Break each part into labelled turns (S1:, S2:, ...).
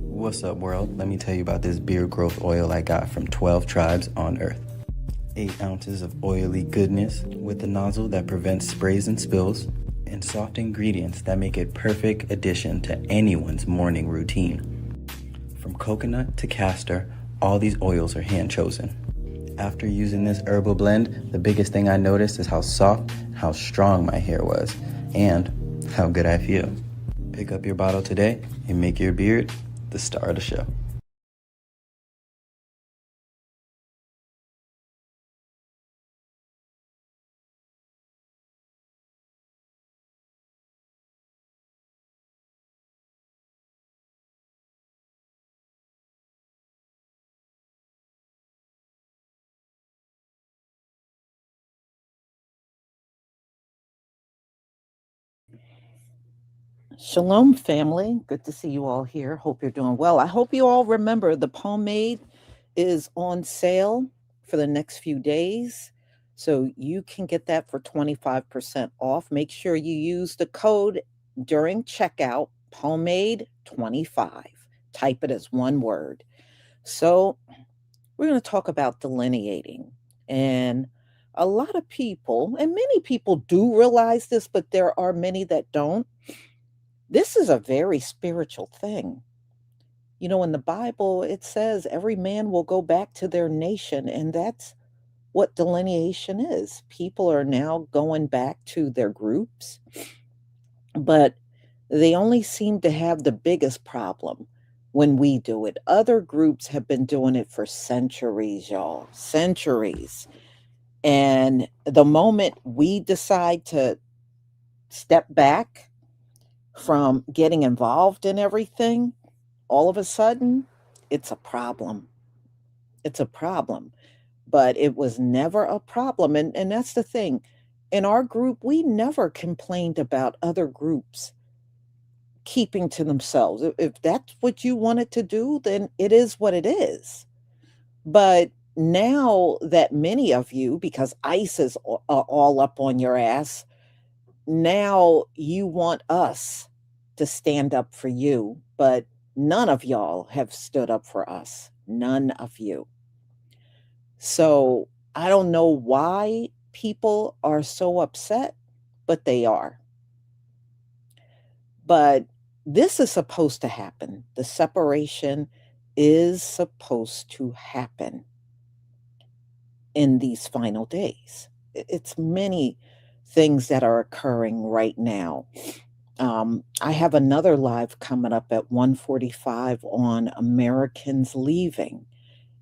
S1: What's up, world? Let me tell you about this beard growth oil I got from 12 tribes on Earth. 8 ounces of oily goodness with a nozzle that prevents sprays and spills, and soft ingredients that make it perfect addition to anyone's morning routine. From coconut to castor, all these oils are hand chosen. After using this herbal blend, the biggest thing I noticed is how soft, how strong my hair was, and how good I feel. Pick up your bottle today and make your beard the star of the show.
S2: Shalom, family. Good to see you all here. Hope you're doing well. I hope you all remember the pomade is on sale for the next few days. So you can get that for 25% off. Make sure you use the code during checkout, pomade 25. Type it as one word. So we're going to talk about delineating. And a lot of people, and many people do realize this, but there are many that don't. This is a very spiritual thing. You know, in the Bible, it says every man will go back to their nation, and that's what delineation is. People are now going back to their groups, but they only seem to have the biggest problem when we do it. Other groups have been doing it for centuries, y'all, centuries. And the moment we decide to step back from getting involved in everything, all of a sudden, it's a problem. It's a problem. But it was never a problem. And that's the thing. In our group, we never complained about other groups keeping to themselves. If that's what you wanted to do, then it is what it is. But now that many of you, because ICE is all up on your ass, now you want us to stand up for you, but none of y'all have stood up for us. None of you. So I don't know why people are so upset, but they are. But this is supposed to happen. The separation is supposed to happen in these final days. It's many things that are occurring right now. I have another live coming up at 1:45 on Americans leaving,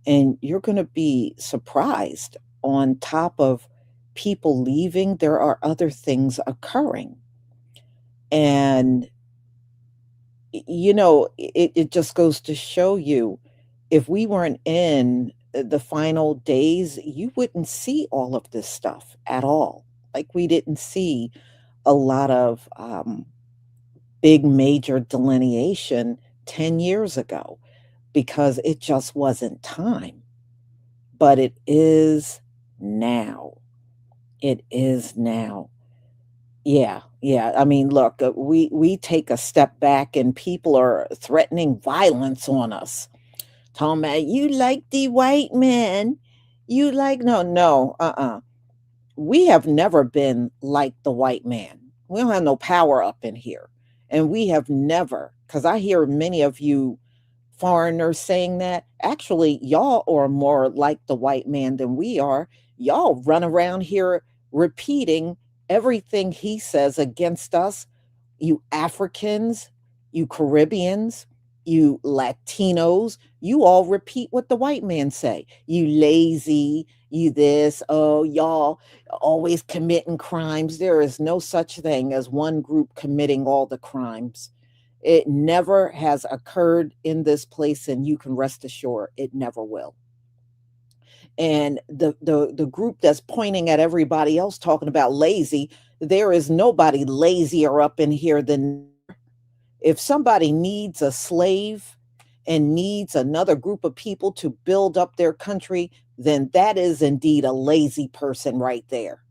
S2: and you're going to be surprised. On top of people leaving, there are other things occurring, and it just goes to show you, if we weren't in the final days, you wouldn't see all of this stuff at all. Like, we didn't see a lot of big major delineation 10 years ago because it just wasn't time. But it is now. It is now. Yeah, yeah. I mean, look, we take a step back and people are threatening violence on us. Talking about, you like the white man. You like, no, no, we have never been like the white man. We don't have no power up in here. And we have never, because I hear many of you foreigners saying that. Actually, y'all are more like the white man than we are. Y'all run around here repeating everything he says against us. You Africans, you Caribbeans, you Latinos, you all repeat what the white man say. You lazy, you this, oh, y'all always committing crimes. There is no such thing as one group committing all the crimes. It never has occurred in this place, and you can rest assured it never will. And the group that's pointing at everybody else talking about lazy, there is nobody lazier up in here than, if somebody needs a slave and needs another group of people to build up their country, then that is indeed a lazy person right there.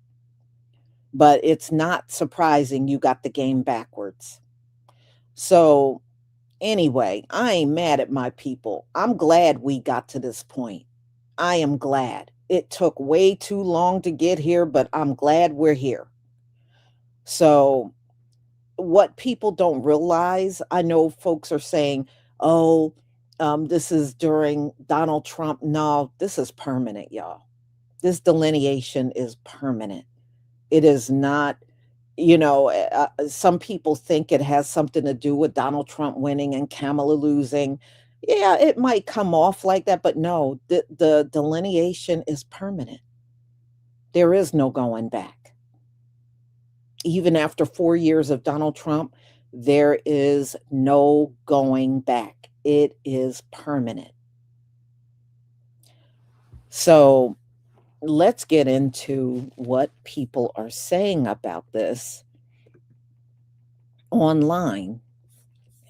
S2: But it's not surprising you got the game backwards. So Anyway, I ain't mad at my people. I'm glad we got to this point. I am glad. It took way too long to get here, but I'm glad we're here. So, what people don't realize, I know folks are saying, oh, this is during Donald Trump. No, this is permanent, y'all. This delineation is permanent. It is not, some people think it has something to do with Donald Trump winning and Kamala losing. Yeah, it might come off like that, but no, the delineation is permanent. There is no going back. Even after 4 years of Donald Trump, there is no going back. It is permanent. So let's get into what people are saying about this online.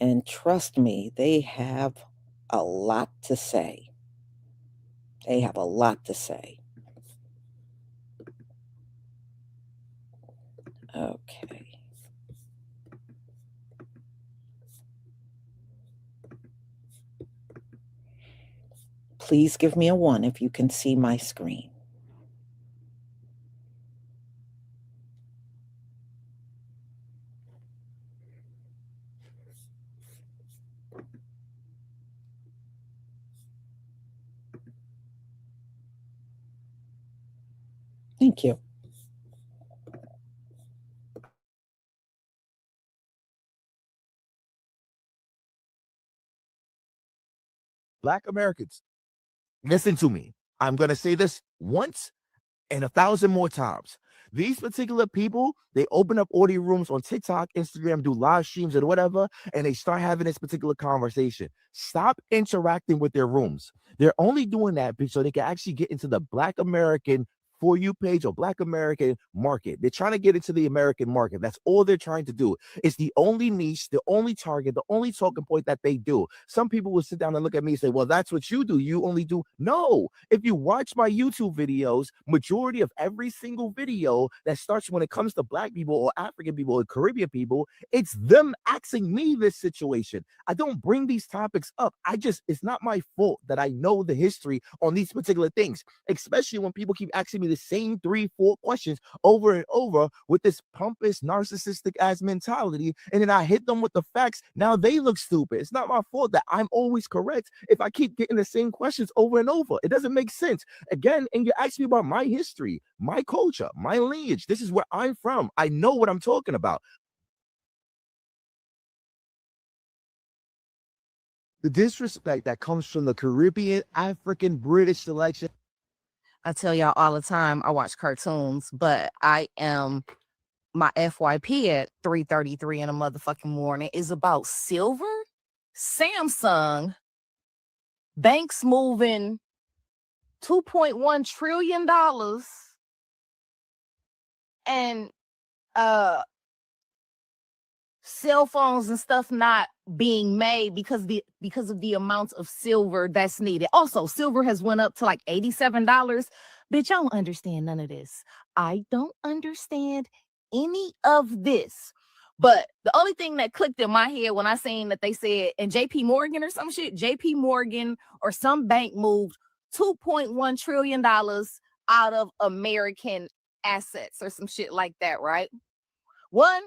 S2: And trust me, they have a lot to say. They have a lot to say. Okay. Please give me a 1 if you can see my screen. Thank you.
S3: Black Americans, listen to me. I'm going to say this once and 1,000 more times. These particular people, they open up audio rooms on TikTok, Instagram, do live streams or whatever, and they start having this particular conversation. Stop interacting with their rooms. They're only doing that so they can actually get into the Black American For You page or Black American market. They're trying to get into the American market. That's all they're trying to do. It's the only niche, the only target, the only talking point that they do. Some people will sit down and look at me and say, well, that's what you do. You only do. No. If you watch my YouTube videos, majority of every single video that starts when it comes to Black people or African people or Caribbean people, it's them asking me this situation. I don't bring these topics up. It's not my fault that I know the history on these particular things, especially when people keep asking me the same 3-4 questions over and over with this pompous, narcissistic ass mentality. And then I hit them with the facts. Now they look stupid. It's not my fault that I'm always correct if I keep getting the same questions over and over. It doesn't make sense. Again, and you ask me about my history, my culture, my lineage. This is where I'm from. I know what I'm talking about. The disrespect that comes from the Caribbean, African, British selection.
S4: I tell y'all all the time I watch cartoons, but my FYP at 3:33 in the motherfucking morning is about silver, Samsung, banks moving $2.1 trillion, and cell phones and stuff not being made because of the amount of silver that's needed. Also, silver has went up to like $87. Bitch, I don't understand none of this. I don't understand any of this. But the only thing that clicked in my head when I seen that they said, and JP Morgan or some shit, JP Morgan or some bank moved $2.1 trillion out of American assets or some shit like that, right? One,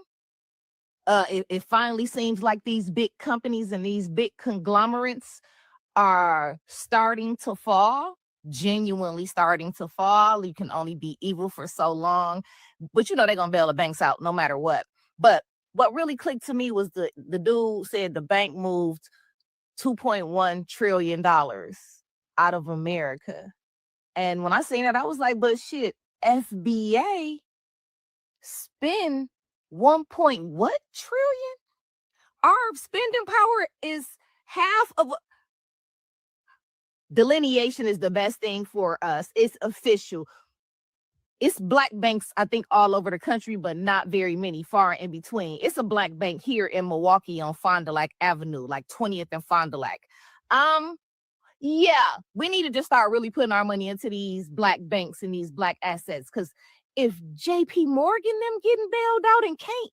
S4: it finally seems like these big companies and these big conglomerates are starting to fall, genuinely starting to fall. You can only be evil for so long, but they're gonna bail the banks out no matter what. But what really clicked to me was the dude said the bank moved $2.1 trillion out of America. And when I seen that, I was like, but shit, FBA spend 1 point what trillion? Our spending power is half of. Delineation is the best thing for us. It's official. It's Black banks, I think, all over the country, but not very many, far in between. It's a Black bank here in Milwaukee on Fond du Lac Avenue, like 20th and Fond du Lac. Yeah, we need to just start really putting our money into these Black banks and these Black assets, because if JP Morgan them getting bailed out and can't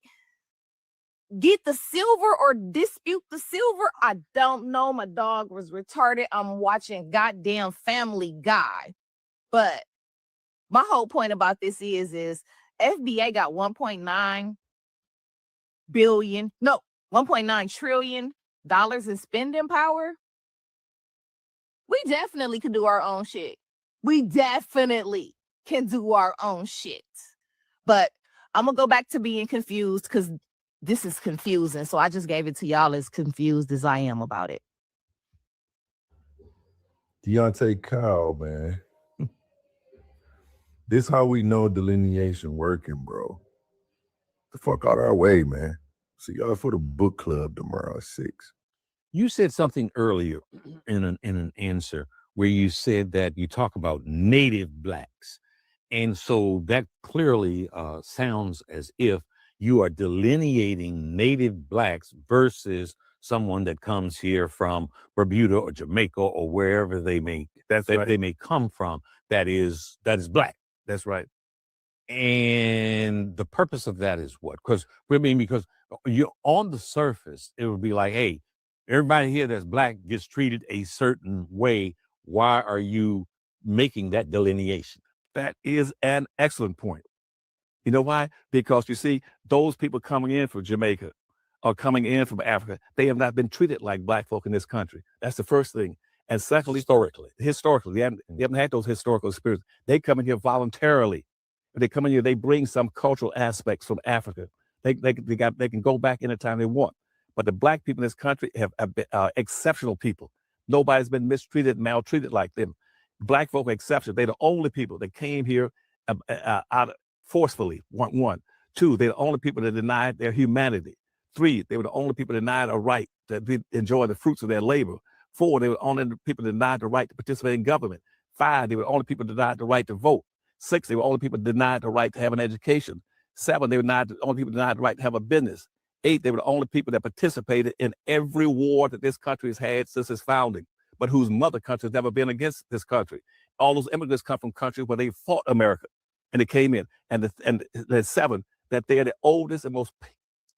S4: get the silver or dispute the silver. I don't know. My dog was retarded. I'm watching goddamn Family Guy. But my whole point about this is FBA got 1.9 billion, no, 1.9 trillion dollars in spending power. We definitely can do our own shit. We definitely can do our own shit. But I'm gonna go back to being confused because this is confusing. So I just gave it to y'all as confused as I am about it.
S5: Deontay Kyle, man. This how we know delineation working, bro. The fuck out of our way, man. See y'all for the book club tomorrow at 6.
S6: You said something earlier in an answer where you said that you talk about native blacks. And so that clearly sounds as if you are delineating native blacks versus someone that comes here from Bermuda or Jamaica or wherever they may they may come from that is black.
S3: That's right.
S6: And the purpose of that is what? Because you're on the surface, it would be like, hey, everybody here that's black gets treated a certain way. Why are you making that delineation?
S3: That is an excellent point. You know why? Because you see, those people coming in from Jamaica or coming in from Africa, they have not been treated like black folk in this country. That's the first thing. And secondly, historically, they haven't had those historical experiences. They come in here voluntarily. They come in here, they bring some cultural aspects from Africa. They can go back anytime they want. But the black people in this country have been exceptional people. Nobody's been mistreated, maltreated like them. Black folk are exceptional. They're the only people that came here forcefully. One. Two, they're the only people that denied their humanity. Three, they were the only people denied a right to enjoy the fruits of their labor. Four, they were the only people denied the right to participate in government. Five, they were the only people denied the right to vote. Six, they were only people denied the right to have an education. Seven, they were the only people denied the right to have a business. Eight, they were the only people that participated in every war that this country has had since its founding, but whose mother country has never been against this country. All those immigrants come from countries where they fought America and they came in. And the seven, that they are the oldest and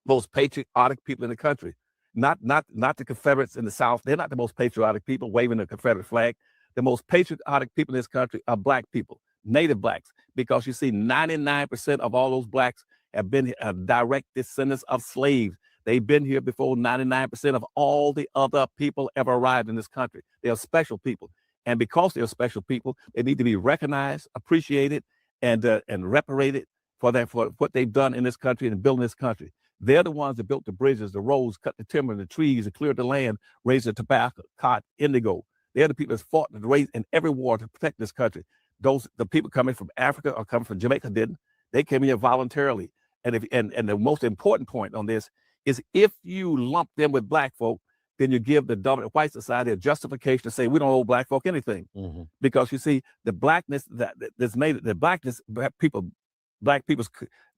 S3: most patriotic people in the country. Not the Confederates in the South. They're not the most patriotic people waving the Confederate flag. The most patriotic people in this country are black people, native blacks, because you see 99% of all those blacks have been direct descendants of slaves. They've been here before 99% of all the other people ever arrived in this country. They are special people. And because they're special people, they need to be recognized, appreciated, and reparated for what they've done in this country and building this country. They're the ones that built the bridges, the roads, cut the timber, the trees, and cleared the land, raised the tobacco, cotton, indigo. They're the people that fought in every war to protect this country. The people coming from Africa or coming from Jamaica didn't. They came here voluntarily. And the most important point on this is if you lump them with black folk, then you give the dominant white society a justification to say we don't owe black folk anything.
S6: Mm-hmm.
S3: Because you see, the blackness that's made, black people's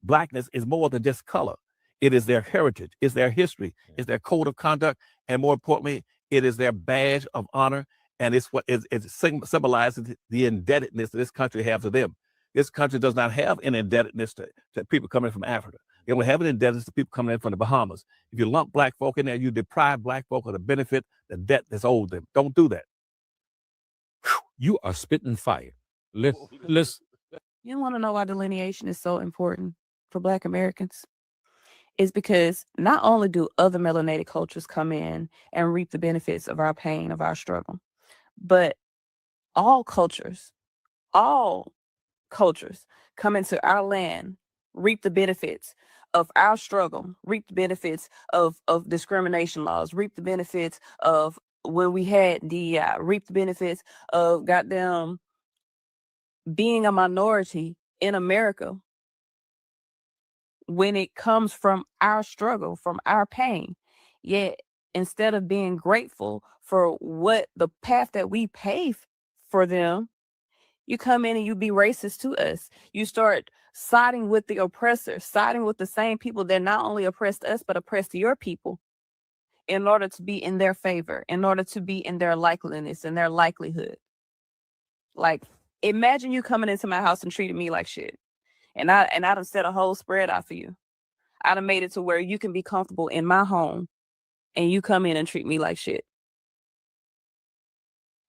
S3: blackness is more than just color. It is their heritage, it's their history, it's their code of conduct, and more importantly, it is their badge of honor, and it's what it symbolizes the indebtedness that this country has to them. This country does not have an indebtedness to people coming from Africa. They only have an indebtedness to people coming in from the Bahamas. If you lump black folk in there, you deprive black folk of the benefit, the debt that's owed them. Don't do that.
S6: You are spitting fire. Let's.
S7: You want to know why delineation is so important for Black Americans? It's because not only do other melanated cultures come in and reap the benefits of our pain, of our struggle, but all cultures come into our land, reap the benefits of our struggle, reap the benefits of discrimination laws, reap the benefits of when we had DEI, reap the benefits of goddamn being a minority in America when it comes from our struggle, from our pain. Yet instead of being grateful for what the path that we pave for them, you come in and you be racist to us. You start siding with the oppressor, siding with the same people that not only oppressed us, but oppressed your people in order to be in their favor, in order to be in their likeliness and their likelihood. Like, imagine you coming into my house and treating me like shit. And I done set a whole spread out for you. I done made it to where you can be comfortable in my home and you come in and treat me like shit.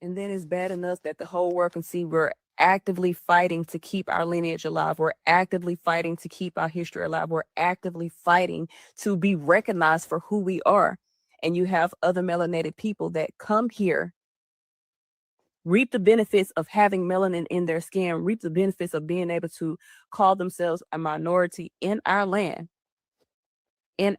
S7: And then it's bad enough that the whole world can see we're actively fighting to keep our lineage alive. We're actively fighting to keep our history alive. We're actively fighting to be recognized for who we are. And you have other melanated people that come here, reap the benefits of having melanin in their skin, reap the benefits of being able to call themselves a minority in our land, and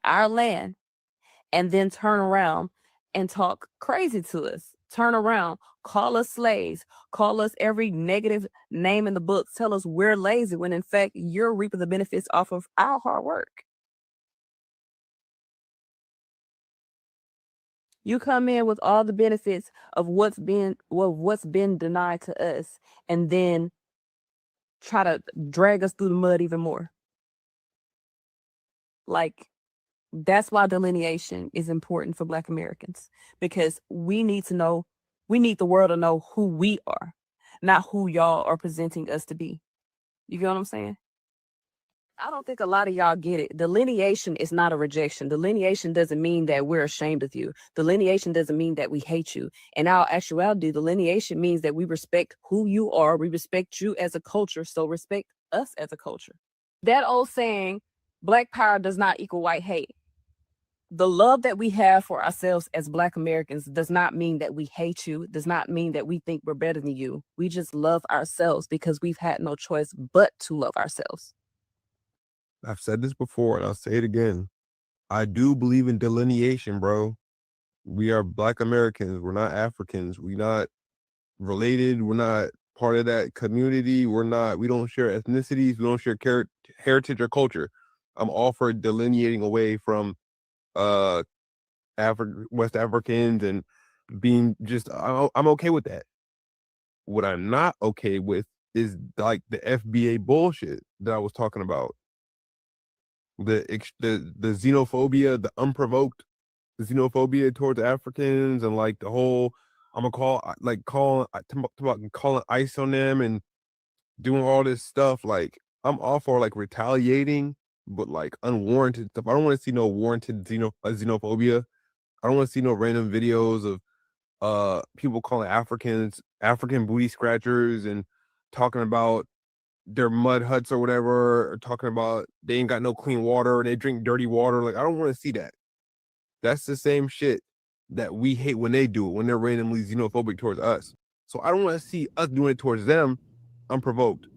S7: then turn around and talk crazy to us. Turn around, call us slaves, call us every negative name in the book, tell us we're lazy when in fact you're reaping the benefits off of our hard work. You come in with all the benefits of what's been denied to us, and then try to drag us through the mud even more. Like, that's why delineation is important for Black Americans, because we need the world to know who we are, not who y'all are presenting us to be. You get what I'm saying? I don't think a lot of y'all get it. Delineation is not a rejection. Delineation doesn't mean that we're ashamed of you. Delineation doesn't mean that we hate you. In our actuality, delineation means that we respect who you are. We respect you as a culture, so respect us as a culture. That old saying, Black power does not equal white hate. The love that we have for ourselves as Black Americans does not mean that we hate you, does not mean that we think we're better than you. We just love ourselves because we've had no choice but to love ourselves.
S3: I've said this before and I'll say it again. I do believe in delineation, bro. We are Black Americans. We're not Africans. We're not related. We're not part of that community. We don't share ethnicities. We don't share heritage or culture. I'm all for delineating away from West Africans and being just, I'm okay with that. What I'm not okay with is like the FBA bullshit that I was talking about. The xenophobia, the unprovoked xenophobia towards Africans, and like the whole, I'm gonna calling ICE on them and doing all this stuff. Like, I'm all for like retaliating, but like unwarranted stuff. I don't want to see no warranted xenophobia. I don't want to see no random videos of people calling Africans African booty scratchers and talking about their mud huts or whatever, or talking about they ain't got no clean water and they drink dirty water. Like, I don't want to see that. That's the same shit that we hate when they do it, when they're randomly xenophobic towards us. So I don't want to see us doing it towards them unprovoked.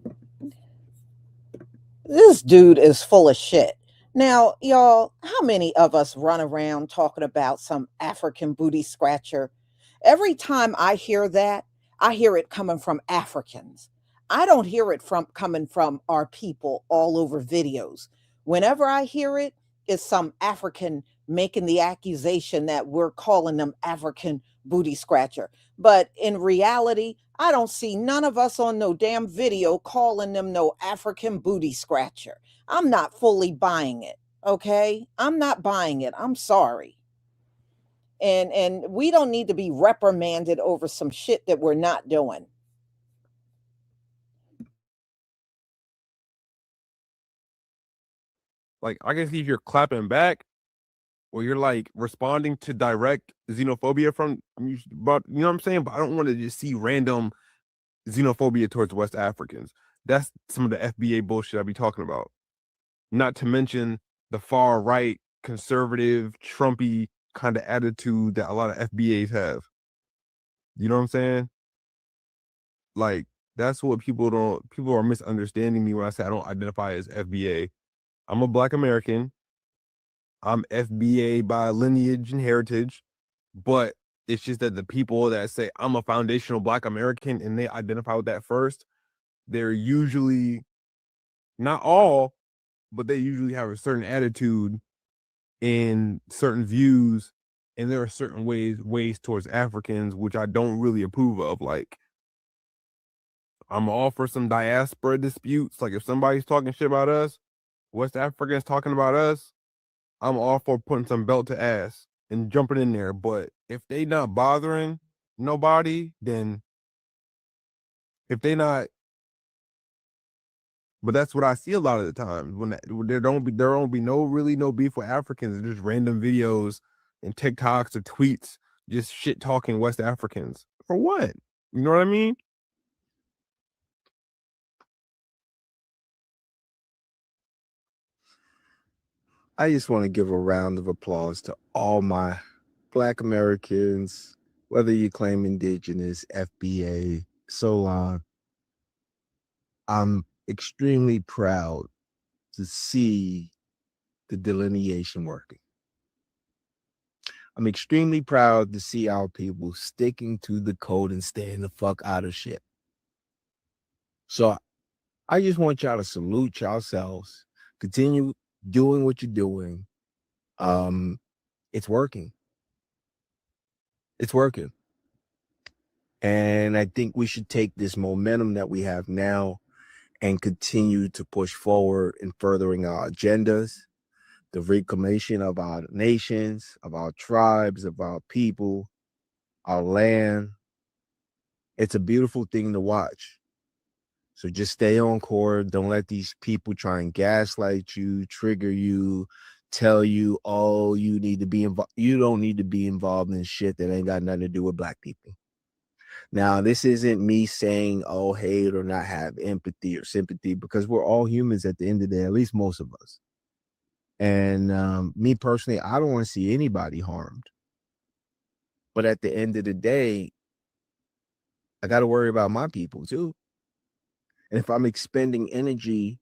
S2: This dude is full of shit. Now, y'all, how many of us run around talking about some African booty scratcher? Every time I hear that, I hear it coming from Africans. I don't hear it coming from our people all over videos. Whenever I hear it, it's some African making the accusation that we're calling them African booty scratcher. But in reality, I don't see none of us on no damn video calling them no African booty scratcher. I'm not fully buying it. Okay? I'm not buying it. I'm sorry. And we don't need to be reprimanded over some shit that we're not doing.
S3: Like, I can see if you're clapping back or you're like responding to direct xenophobia from, but you know what I'm saying? But I don't want to just see random xenophobia towards West Africans. That's some of the FBA bullshit I be talking about. Not to mention the far right, conservative, Trumpy kind of attitude that a lot of FBAs have. You know what I'm saying? Like, that's what people are misunderstanding me when I say I don't identify as FBA. I'm a Black American. I'm FBA by lineage and heritage, but it's just that the people that say I'm a foundational Black American and they identify with that first, they're usually, not all, but they usually have a certain attitude and certain views, and there are certain ways towards Africans which I don't really approve of. Like, I'm all for some diaspora disputes. Like, if somebody's talking shit about us, West Africans talking about us, I'm all for putting some belt to ass and jumping in there. But if they not bothering nobody, then if they not But that's what I see a lot of the time when there don't be no beef with Africans. It's just random videos and TikToks or tweets just shit talking West Africans for what? You know what I mean?
S8: I just want to give a round of applause to all my Black Americans, whether you claim Indigenous, FBA, so on. I'm extremely proud to see the delineation working. I'm extremely proud to see our people sticking to the code and staying the fuck out of shit. So I just want y'all to salute yourselves, continue doing what you're doing. It's working. It's working. And I think we should take this momentum that we have now and continue to push forward in furthering our agendas, the reclamation of our nations, of our tribes, of our people, our land. It's a beautiful thing to watch. So just stay on course. Don't let these people try and gaslight you, trigger you, tell you, oh, you need to be involved. You don't need to be involved in shit that ain't got nothing to do with Black people. Now, this isn't me saying, oh, hate or not have empathy or sympathy, because we're all humans at the end of the day, at least most of us. And me personally, I don't want to see anybody harmed. But at the end of the day, I got to worry about my people too. And if I'm expending energy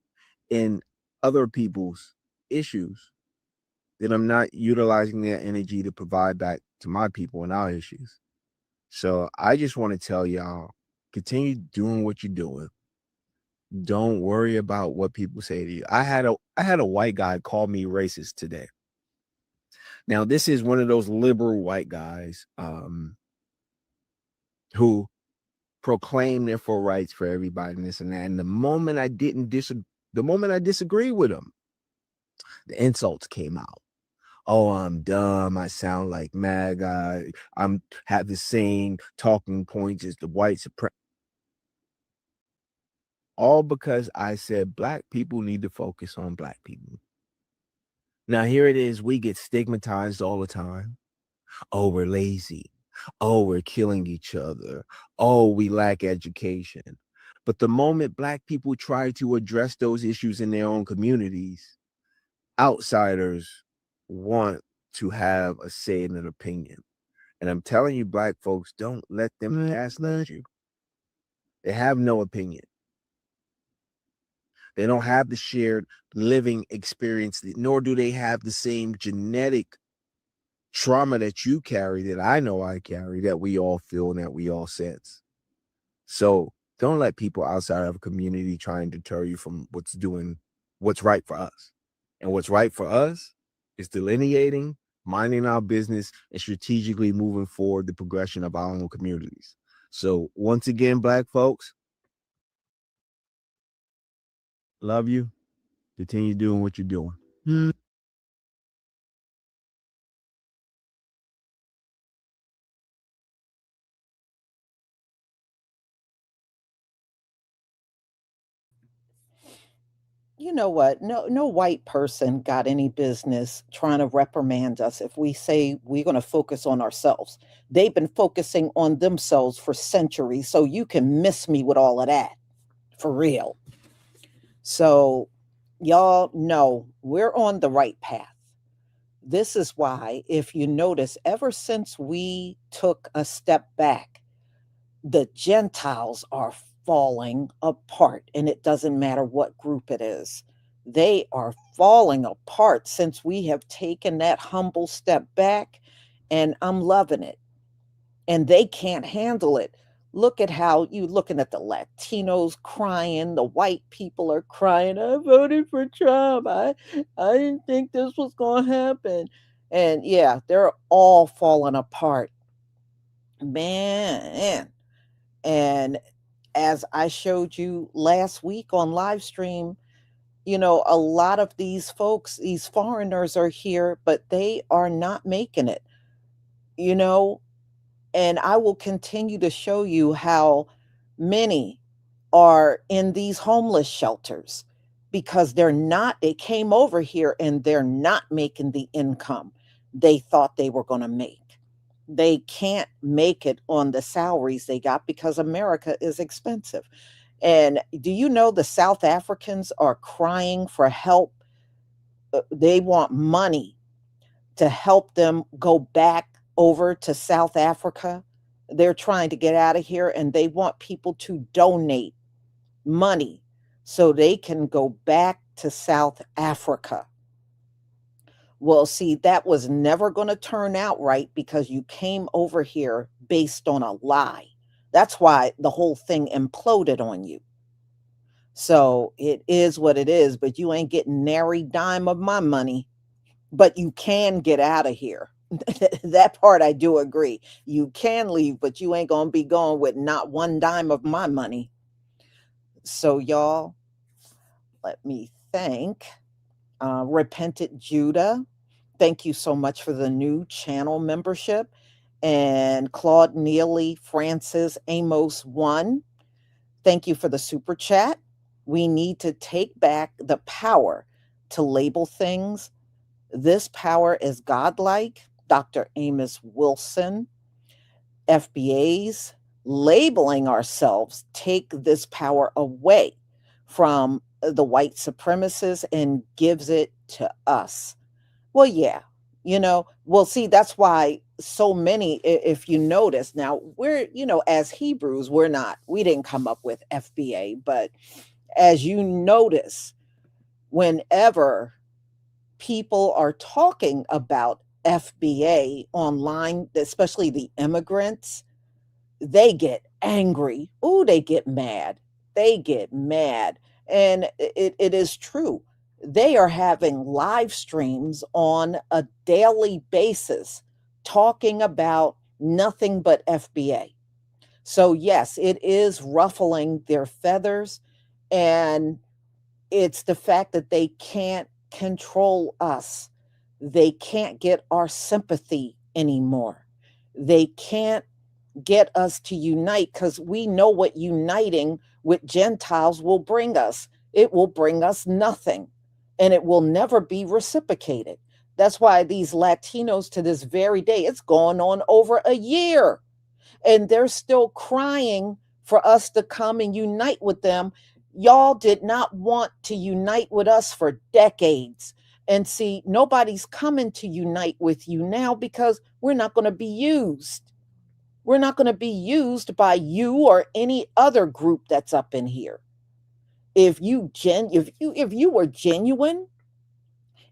S8: in other people's issues, then I'm not utilizing that energy to provide back to my people and our issues. So I just want to tell y'all, continue doing what you're doing. Don't worry about what people say to you. I had a white guy call me racist today. Now, this is one of those liberal white guys who proclaim their full rights for everybody and this and that. And the moment I disagree with him, the insults came out. Oh, I'm dumb. I sound like MAGA. I'm have the same talking points as the white supremacists. All because I said Black people need to focus on Black people. Now, here it is. We get stigmatized all the time. Oh, we're lazy. Oh, we're killing each other. Oh, we lack education. But the moment Black people try to address those issues in their own communities, outsiders want to have a say and an opinion. And I'm telling you, Black folks, don't let them gaslight you. They have no opinion. They don't have the shared living experience, nor do they have the same genetic trauma that you carry, that I know I carry, that we all feel and that we all sense. So don't let people outside of a community try and deter you from what's right for us. And what's right for us is delineating, minding our business, and strategically moving forward the progression of our own communities. So once again, Black folks, love you. Continue doing what you're doing.
S2: You know what? No white person got any business trying to reprimand us if we say we're going to focus on ourselves. They've been focusing on themselves for centuries, so you can miss me with all of that. For real. So y'all know we're on the right path. This is why, if you notice, ever since we took a step back, the Gentiles are falling apart, and it doesn't matter what group it is. They are falling apart since we have taken that humble step back, and I'm loving it. And they can't handle it. Look at how you looking at the Latinos crying, the white people are crying, I voted for Trump. I didn't think this was going to happen. And yeah, they're all falling apart. Man. And as I showed you last week on live stream, a lot of these folks, these foreigners are here, but they are not making it, you know, and I will continue to show you how many are in these homeless shelters. because they came over here and they're not making the income they thought they were going to make. They can't make it on the salaries they got because America is expensive. And do you know the South Africans are crying for help? They want money to help them go back over to South Africa. They're trying to get out of here and they want people to donate money so they can go back to South Africa. Well, see, that was never going to turn out right because you came over here based on a lie. That's why the whole thing imploded on you. So it is what it is, but you ain't getting nary dime of my money, but you can get out of here. That part I do agree. You can leave, but you ain't going to be going with not one dime of my money. So y'all, let me thank Repentant Judah. Thank you so much for the new channel membership. And Claude Neely, Francis, Amos 1. Thank you for the super chat. We need to take back the power to label things. This power is godlike. Dr. Amos Wilson. FBA's labeling ourselves take this power away from the white supremacists and gives it to us. Well, yeah, well, see, that's why so many, if you notice now, we're, as Hebrews, we didn't come up with FBA, but as you notice, whenever people are talking about FBA online, especially the immigrants, they get angry. Ooh, they get mad. They get mad. And it is true. They are having live streams on a daily basis talking about nothing but FBA. So, yes, it is ruffling their feathers. And it's the fact that they can't control us. They can't get our sympathy anymore. They can't get us to unite because we know what uniting with Gentiles will bring us. It will bring us nothing, and it will never be reciprocated. That's why these Latinos to this very day, it's going on over a year, and they're still crying for us to come and unite with them. Y'all did not want to unite with us for decades. And see, nobody's coming to unite with you now because we're not going to be used. We're not going to be used by you or any other group that's up in here. If you were genuine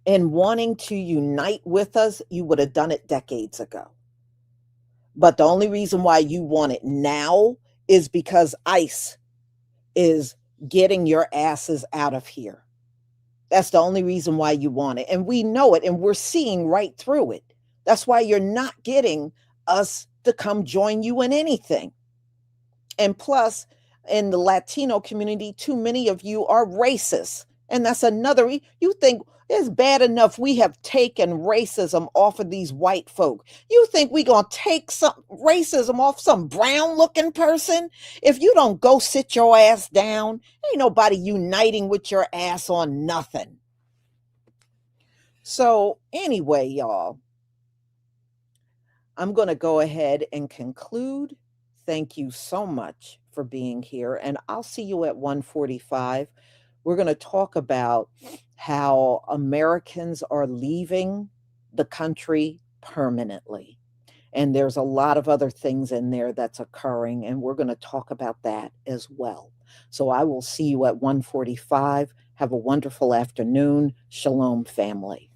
S2: in wanting to unite with us, you would have done it decades ago. But the only reason why you want it now is because ICE is getting your asses out of here. That's the only reason why you want it. And we know it, and we're seeing right through it. That's why you're not getting us to come join you in anything. And plus, in the Latino community, too many of you are racist. And that's another, you think it's bad enough we have taken racism off of these white folk. You think we gonna take some racism off some brown looking person? If you don't go sit your ass down, ain't nobody uniting with your ass on nothing. So anyway, y'all, I'm going to go ahead and conclude. Thank you so much for being here. And I'll see you at 1:45. We're going to talk about how Americans are leaving the country permanently. And there's a lot of other things in there that's occurring. And we're going to talk about that as well. So I will see you at 1:45. Have a wonderful afternoon. Shalom, family.